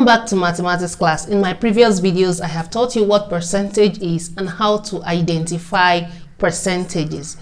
Back to mathematics class. In my previous videos, I have taught you what percentage is and how to identify percentages.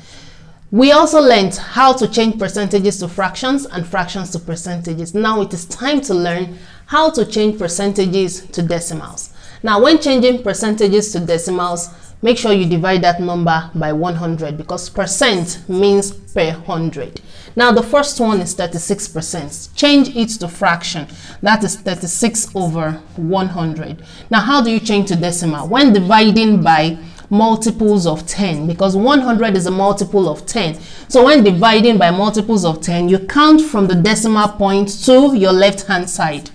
We also learned how to change percentages to fractions and fractions to percentages. Now it is time to learn how to change percentages to decimals. Now when changing percentages to decimals, make sure you divide that number by 100 because percent means per 100. Now the first one is 36%. Change it to fraction. That is 36 over 100. Now how do you change to decimal? When dividing by multiples of 10, because 100 is a multiple of 10. So when dividing by multiples of 10, you count from the decimal point to your left hand side.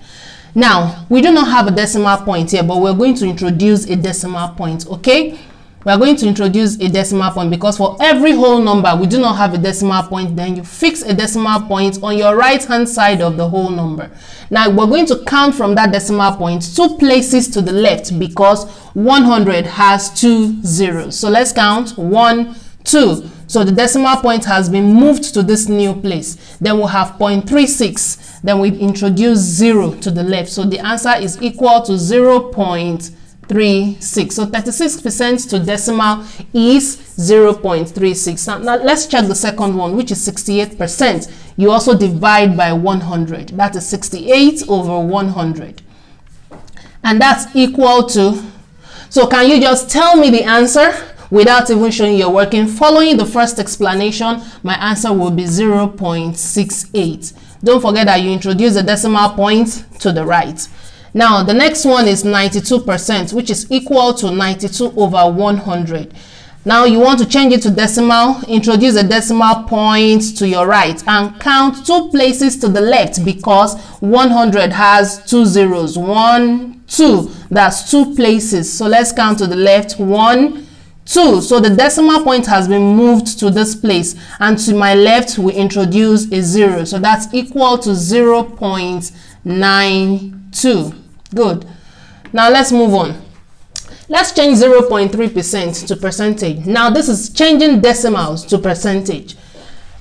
Now we do not have a decimal point here, but we're going to introduce a decimal point. Okay, we are going to introduce a decimal point because for every whole number we do not have a decimal point. Then you fix a decimal point on your right hand side of the whole number. Now we're going to count from that decimal point 2 places to the left because 100 has 2 zeros. So let's count 1, 2. So the decimal point has been moved to this new place. Then we'll have 0.36. Then we introduce 0 to the left. So the answer is equal to 0.36. So 36% to decimal is 0.36. Now let's check the second one, which is 68%. You also divide by 100. That is 68 over 100. And that's equal to, so can you just tell me the answer without even showing your working? Following the first explanation, my answer will be 0.68. Don't forget that you introduce the decimal point to the right. Now the next one is 92%, which is equal to 92 over 100. Now you want to change it to decimal. Introduce a decimal point to your right and count 2 places to the left because 100 has 2 zeros. 1, 2. That's 2 places. So let's count to the left. 1, 2. So the decimal point has been moved to this place, and to my left we introduce a 0. So that's equal to 0.92. Good. Now let's move on. Let's change 0.3% to percentage. Now this is changing decimals to percentage.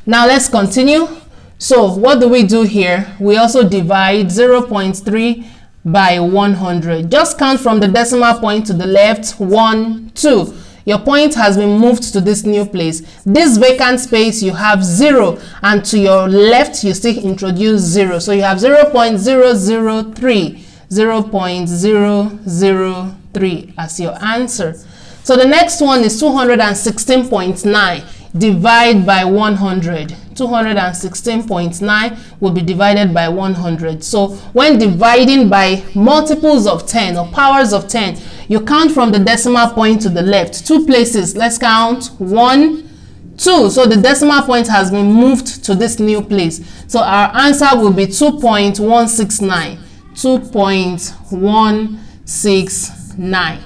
Now let's continue. So what do we do here? We also divide 0.3 by 100. Just count from the decimal point to the left. 1, 2. Your point has been moved to this new place. This vacant space you have 0, and to your left you still introduce 0. So you have 0.003. 0.003 as your answer. So the next one is 216.9. Divide by 100. 216.9 will be divided by 100. So when dividing by multiples of 10 or powers of 10, you count from the decimal point to the left. 2 places. Let's count. 1, 2. So the decimal point has been moved to this new place. So our answer will be 2.169. 2.169.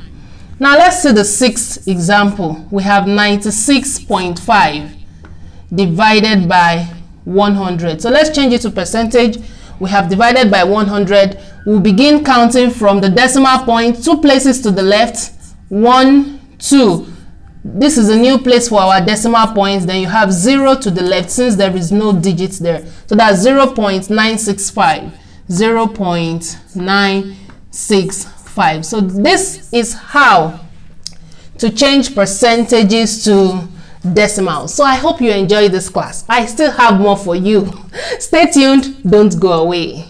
Now let's see the 6th example. We have 96.5 divided by 100. So let's change it to percentage. We have divided by 100. We'll begin counting from the decimal point 2 places to the left. 1, 2. This is a new place for our decimal points. Then you have 0 to the left since there is no digits there. So that's 0.965. 0.965. So this is how to change percentages to decimals. So I hope you enjoyed this class. I still have more for you. Stay tuned. Don't go away.